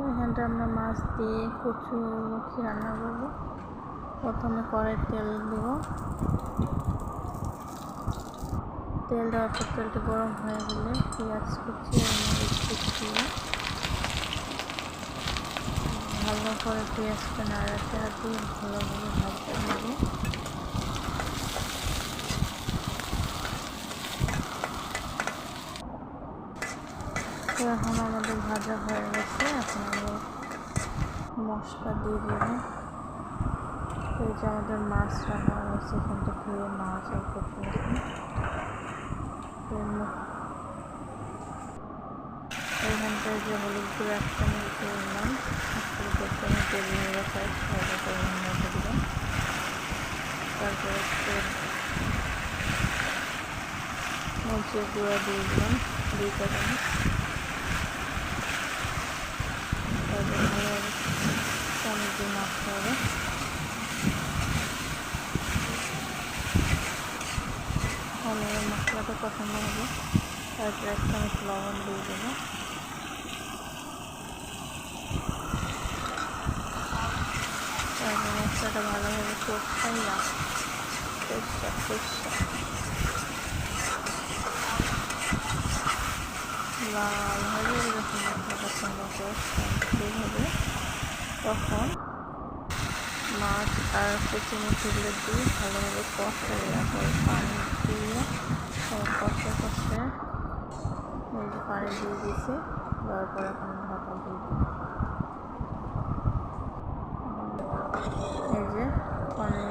এখানটা আমরা মাছ দিয়ে কচুরমুখী রান্না করব। প্রথমে কড়াই তেল দেব, তেল দেওয়ার পর তেলটা গরম হয়ে গেলে পেঁয়াজ কুচি আর মরিচ কুচি ভালো করে পেঁয়াজটা নাড়াচাড়া দিয়ে ভালোভাবে ভাজতে হবে। তো এখন আমাদের ভাজা হয়ে গেছে, এখন আমরা মশলা দিয়ে দেব। এই যে আমাদের মাছ রান্না হয়েছে, এখানটা ধুয়ে মাছ আর কচু এখানটায় যে হলুদ গুঁড়ো 1 চামচ দিয়ে দিলাম, 1 চামচ দিয়ে রাখা ভালো করে মধ্যে দিলাম। তারপরে মরিচের গুঁড়া দিয়ে দিলাম 2 চামচ। তারপরে ভালোভাবে চামচ দিয়ে মাখতে হবে। ভালোভাবে মশলাটা কষানো হবে। তারপরে 1 চামচ লবণ দিয়ে দেবো। তারপর মশলাটা ভালোভাবে কষাইয়া লালভাবে যখন মশলাটা সুন্দর করে হবে, তখন মাছ আর কচুরমুখিগুলো দিয়ে ভালোভাবে কষাইয়া পানি দিয়ে কষে এই যে পানি দিয়ে দিয়েছি। দেওয়ার পর এখন ঢাকা দিয়ে এই যে পানি